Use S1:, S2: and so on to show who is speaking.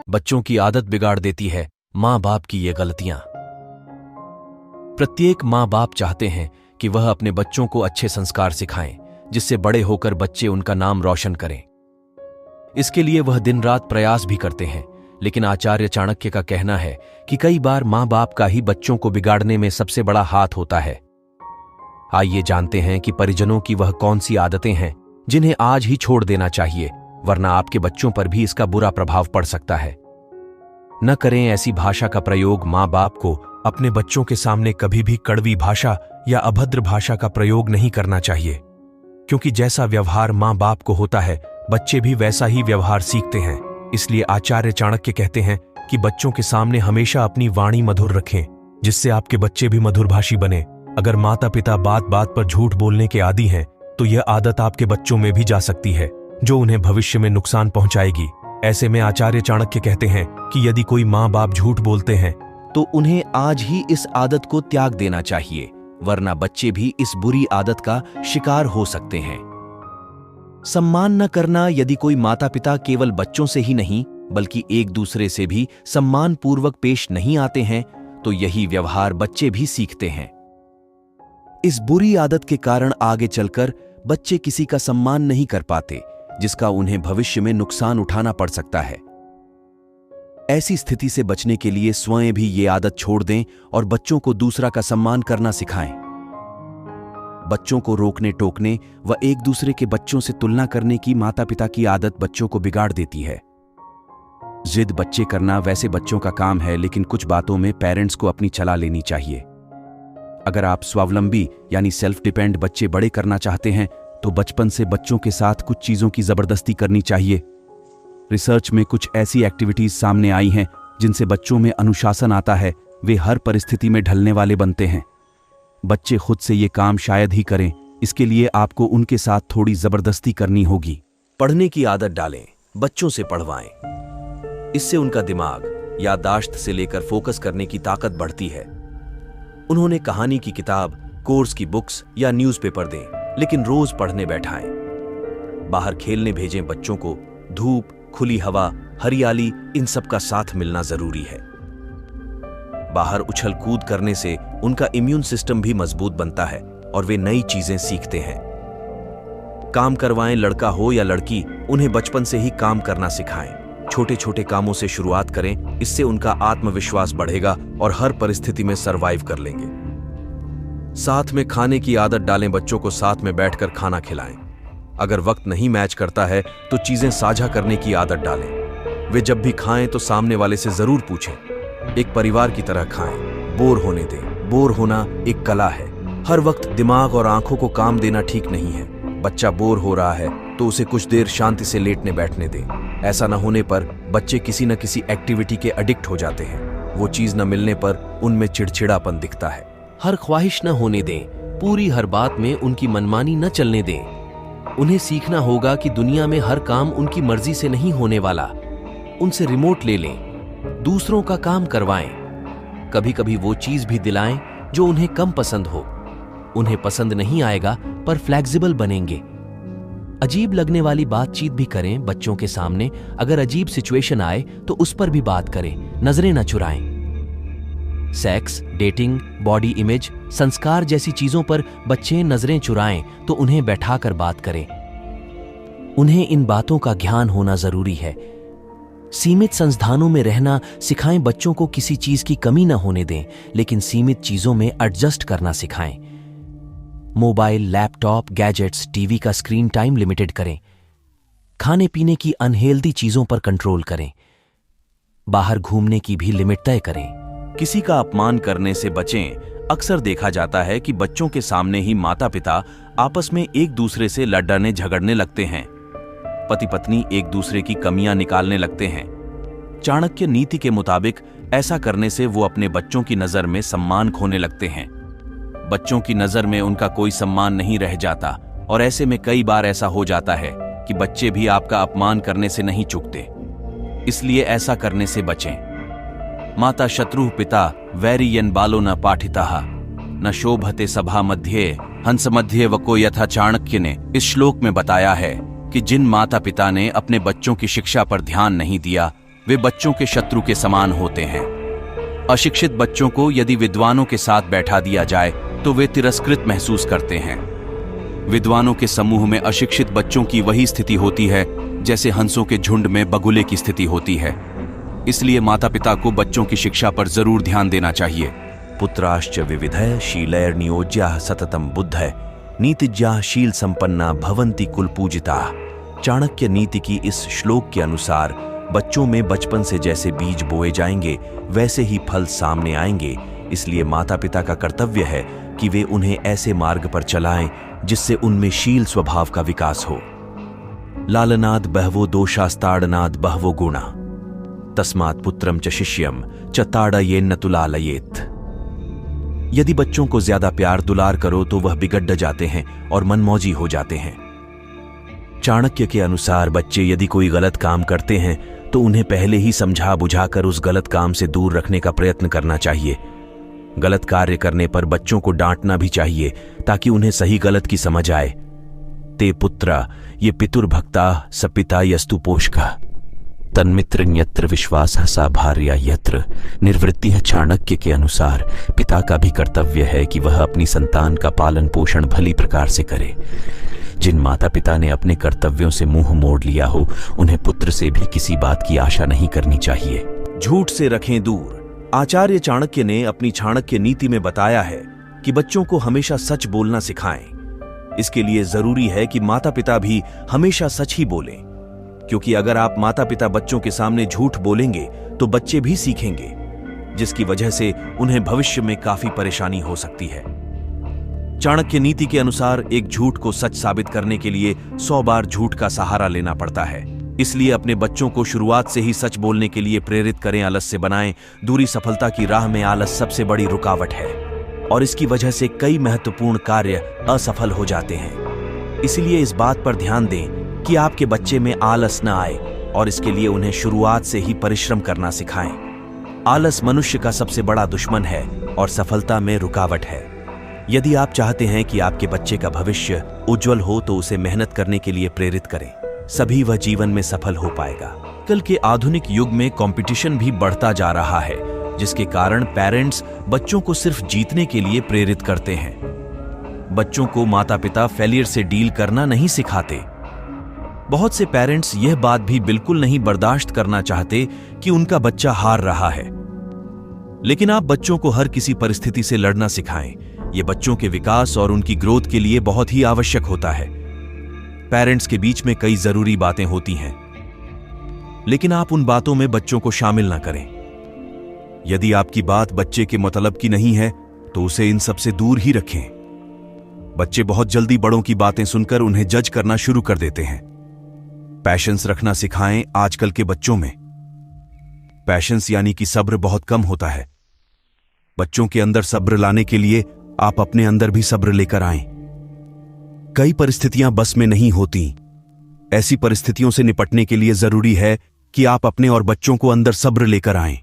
S1: बच्चों की आदत बिगाड़ देती है माँ बाप की ये गलतियां। प्रत्येक माँ बाप चाहते हैं कि वह अपने बच्चों को अच्छे संस्कार सिखाएं, जिससे बड़े होकर बच्चे उनका नाम रोशन करें। इसके लिए वह दिन रात प्रयास भी करते हैं, लेकिन आचार्य चाणक्य का कहना है कि कई बार माँ बाप का ही बच्चों को बिगाड़ने में सबसे बड़ा हाथ होता है। आइए जानते हैं कि परिजनों की वह कौन सी आदतें हैं जिन्हें आज ही छोड़ देना चाहिए, वरना आपके बच्चों पर भी इसका बुरा प्रभाव पड़ सकता है। न करें ऐसी भाषा का प्रयोग। माँ बाप को अपने बच्चों के सामने कभी भी कड़वी भाषा या अभद्र भाषा का प्रयोग नहीं करना चाहिए, क्योंकि जैसा व्यवहार माँ बाप को होता है, बच्चे भी वैसा ही व्यवहार सीखते हैं। इसलिए आचार्य चाणक्य कहते हैं कि बच्चों के सामने हमेशा अपनी वाणी मधुर रखें, जिससे आपके बच्चे भी मधुरभाषी बने। अगर माता पिता बात बात पर झूठ बोलने के आदी हैं, तो यह आदत आपके बच्चों में भी जा सकती है, जो उन्हें भविष्य में नुकसान पहुंचाएगी। ऐसे में आचार्य चाणक्य कहते हैं कि यदि कोई माँ बाप झूठ बोलते हैं तो उन्हें आज ही इस आदत को त्याग देना चाहिए, वरना बच्चे भी इस बुरी आदत का शिकार हो सकते हैं। सम्मान न करना। यदि कोई माता पिता केवल बच्चों से ही नहीं बल्कि एक दूसरे से भी सम्मान पूर्वक पेश नहीं आते हैं, तो यही व्यवहार बच्चे भी सीखते हैं। इस बुरी आदत के कारण आगे चलकर बच्चे किसी का सम्मान नहीं कर पाते, जिसका उन्हें भविष्य में नुकसान उठाना पड़ सकता है। ऐसी स्थिति से बचने के लिए स्वयं भी ये आदत छोड़ दें और बच्चों को दूसरा का सम्मान करना सिखाएं। बच्चों को रोकने टोकने व एक दूसरे के बच्चों से तुलना करने की माता पिता की आदत बच्चों को बिगाड़ देती है। जिद बच्चे करना वैसे बच्चों का काम है, लेकिन कुछ बातों में पेरेंट्स को अपनी चला लेनी चाहिए। अगर आप स्वावलंबी यानी सेल्फ डिपेंड बच्चे बड़े करना चाहते हैं, तो बचपन से बच्चों के साथ कुछ चीजों की जबरदस्ती करनी चाहिए। रिसर्च में कुछ ऐसी एक्टिविटीज सामने आई हैं जिनसे बच्चों में अनुशासन आता है, वे हर परिस्थिति में ढलने वाले बनते हैं। बच्चे खुद से ये काम शायद ही करें, इसके लिए आपको उनके साथ थोड़ी जबरदस्ती करनी होगी। पढ़ने की आदत डालें, बच्चों से पढ़वाएं। इससे उनका दिमाग याददाश्त से लेकर फोकस करने की ताकत बढ़ती है। उन्होंने कहानी की किताब, कोर्स की बुक्स या न्यूज़पेपर दें, लेकिन रोज पढ़ने बैठाएं। बाहर खेलने भेजें बच्चों को। धूप, खुली हवा, हरियाली, इन सब का साथ मिलना जरूरी है। बाहर उछल कूद करने से उनका इम्यून सिस्टम भी मजबूत बनता है और वे नई चीजें सीखते हैं। काम करवाएं, लड़का हो या लड़की, उन्हें बचपन से ही काम करना सिखाएं। छोटे छोटे कामों से शुरुआत करें, इससे उनका आत्मविश्वास बढ़ेगा और हर परिस्थिति में सरवाइव कर लेंगे। साथ में खाने की आदत डालें, बच्चों को साथ में बैठकर खाना खिलाएं। अगर वक्त नहीं मैच करता है तो चीजें साझा करने की आदत डालें। वे जब भी खाएं तो सामने वाले से जरूर पूछें। एक परिवार की तरह खाएं, बोर होने दें। बोर होना एक कला है। हर वक्त दिमाग और आंखों को काम देना ठीक नहीं है। बच्चा बोर हो रहा है तो उसे कुछ देर शांति से लेटने बैठने दें। ऐसा न होने पर बच्चे किसी न किसी एक्टिविटी के एडिक्ट हो जाते हैं। वो चीज न मिलने पर उनमें चिड़चिड़ापन दिखता है। हर ख्वाहिश न होने दें। पूरी हर बात में उनकी मनमानी न चलने दें। उन्हें सीखना होगा कि दुनिया में हर काम उनकी मर्जी से नहीं होने वाला। उनसे रिमोट ले लें, दूसरों का काम करवाएं। कभी कभी वो चीज भी दिलाएं जो उन्हें कम पसंद हो। उन्हें पसंद नहीं आएगा पर फ्लेक्सिबल बनेंगे। अजीब लगने वाली बातचीत भी करें बच्चों के सामने। अगर अजीब सिचुएशन आए तो उस पर भी बात करें, नजरें न चुराएं। सेक्स, डेटिंग, बॉडी इमेज, संस्कार जैसी चीजों पर बच्चे नजरें चुराएं तो उन्हें बैठाकर बात करें। उन्हें इन बातों का ज्ञान होना जरूरी है। सीमित संस्थानों में रहना सिखाएं। बच्चों को किसी चीज की कमी न होने दें, लेकिन सीमित चीजों में एडजस्ट करना सिखाएं। मोबाइल, लैपटॉप, गैजेट्स, टीवी का स्क्रीन टाइम लिमिटेड करें। खाने पीने की अनहेल्दी चीजों पर कंट्रोल करें। बाहर घूमने की भी लिमिट तय करें। किसी का अपमान करने से बचें। अक्सर देखा जाता है कि बच्चों के सामने ही माता पिता आपस में एक दूसरे से लड़ने झगड़ने लगते हैं। पति पत्नी एक दूसरे की कमियां निकालने लगते हैं। चाणक्य नीति के मुताबिक ऐसा करने से वो अपने बच्चों की नजर में सम्मान खोने लगते हैं। बच्चों की नजर में उनका कोई सम्मान नहीं रह जाता और ऐसे में कई बार ऐसा हो जाता है कि बच्चे भी आपका अपमान करने से नहीं चूकते। इसलिए ऐसा करने से बचें। माता शत्रु पिता वैरियन बालो न पाठिताः न शोभते सभा मध्ये हंस मध्ये वको यथा। चाणक्य ने इस श्लोक में बताया है कि जिन माता पिता ने अपने बच्चों की शिक्षा पर ध्यान नहीं दिया,
S2: वे बच्चों के शत्रु के समान होते हैं। अशिक्षित बच्चों को यदि विद्वानों के साथ बैठा दिया जाए तो वे तिरस्कृत महसूस करते हैं। विद्वानों के समूह में अशिक्षित बच्चों की वही स्थिति होती है जैसे हंसों के झुंड में बगुले की स्थिति होती है। इसलिए माता पिता को बच्चों की शिक्षा पर जरूर ध्यान देना चाहिए।
S1: पुत्राश्च विविधः शीलैर्नियोज्याः सततं बुद्धः नीतिज्ञाः शील संपन्ना भवन्ति कुलपूजिताः। चाणक्य नीति की इस श्लोक के अनुसार बच्चों में बचपन से जैसे बीज बोए जाएंगे वैसे ही फल सामने आएंगे। इसलिए माता पिता का कर्तव्य है कि वे उन्हें ऐसे मार्ग पर चलाएं जिससे उनमें शील स्वभाव का विकास हो। लालनाद बहवो दोषास्ताड़नाद बहवो गुणा तस्मात् पुत्रम च शिष्यम च ताड़येन्न तुलालयेत्। यदि बच्चों को ज्यादा प्यार दुलार करो तो वह बिगड़ जाते हैं और मनमौजी हो जाते हैं। चाणक्य के अनुसार बच्चे यदि कोई गलत काम करते हैं तो उन्हें पहले ही समझा बुझाकर उस गलत काम से दूर रखने का प्रयत्न करना चाहिए। गलत कार्य करने पर बच्चों को डांटना भी चाहिए ताकि उन्हें सही गलत की समझ आए। ते पुत्रा ये पितुर्भक्ता सपिता यस्तु पोषका तन्मित्र न्यत्र विश्वासः सा भार्या यत्र। निर्वृत्ति है चाणक्य के अनुसार पिता का भी कर्तव्य है कि वह अपनी संतान का पालन पोषण भली प्रकार से करे। जिन माता पिता ने अपने कर्तव्यों से मुंह मोड़ लिया हो उन्हें पुत्र से भी किसी बात की आशा नहीं करनी चाहिए।
S3: झूठ से रखें दूर। आचार्य चाणक्य ने अपनी चाणक्य नीति में बताया है कि बच्चों को हमेशा सच बोलना सिखाएं। इसके लिए जरूरी है कि माता पिता भी हमेशा सच ही बोलें, क्योंकि अगर आप माता पिता बच्चों के सामने झूठ बोलेंगे तो बच्चे भी सीखेंगे, जिसकी वजह से उन्हें भविष्य में काफी परेशानी हो सकती है। चाणक्य नीति के अनुसार एक झूठ को सच साबित करने के लिए 100 बार झूठ का सहारा लेना पड़ता है। इसलिए अपने बच्चों को शुरुआत से ही सच बोलने के लिए प्रेरित करें, आलस्य बनाएं। दूरी सफलता की राह में आलस सबसे बड़ी रुकावट है और इसकी वजह से कई महत्वपूर्ण कार्य असफल हो जाते हैं। इसलिए इस बात पर ध्यान दें कि आपके बच्चे में आलस न आए और इसके लिए उन्हें शुरुआत से ही परिश्रम करना सिखाएं। आलस मनुष्य का सबसे बड़ा दुश्मन है और सफलता में रुकावट है। यदि आप चाहते हैं कि आपके बच्चे का भविष्य उज्जवल हो तो उसे मेहनत करने के लिए प्रेरित करें, सभी वह जीवन में सफल हो पाएगा। कल के आधुनिक युग में कंपटीशन भी बढ़ता जा रहा है, जिसके कारण पेरेंट्स बच्चों को सिर्फ जीतने के लिए प्रेरित करते हैं। बच्चों को माता पिता फेलियर से डील करना नहीं सिखाते। बहुत से पेरेंट्स यह बात भी बिल्कुल नहीं बर्दाश्त करना चाहते कि उनका बच्चा हार रहा है। लेकिन आप बच्चों को हर किसी परिस्थिति से लड़ना सिखाएं। यह बच्चों के विकास और उनकी ग्रोथ के लिए बहुत ही आवश्यक होता है। पेरेंट्स के बीच में कई जरूरी बातें होती हैं, लेकिन आप उन बातों में बच्चों को शामिल ना करें। यदि आपकी बात बच्चे के मतलब की नहीं है तो उसे इन सब से दूर ही रखें। बच्चे बहुत जल्दी बड़ों की बातें सुनकर उन्हें जज करना शुरू कर देते हैं। पैशंस रखना सिखाएं। आजकल के बच्चों में पैशंस यानी कि सब्र बहुत कम होता है। बच्चों के अंदर सब्र लाने के लिए आप अपने अंदर भी सब्र लेकर आएं। कई परिस्थितियां बस में नहीं होती। ऐसी परिस्थितियों से निपटने के लिए जरूरी है कि आप अपने और बच्चों को अंदर सब्र लेकर आएं।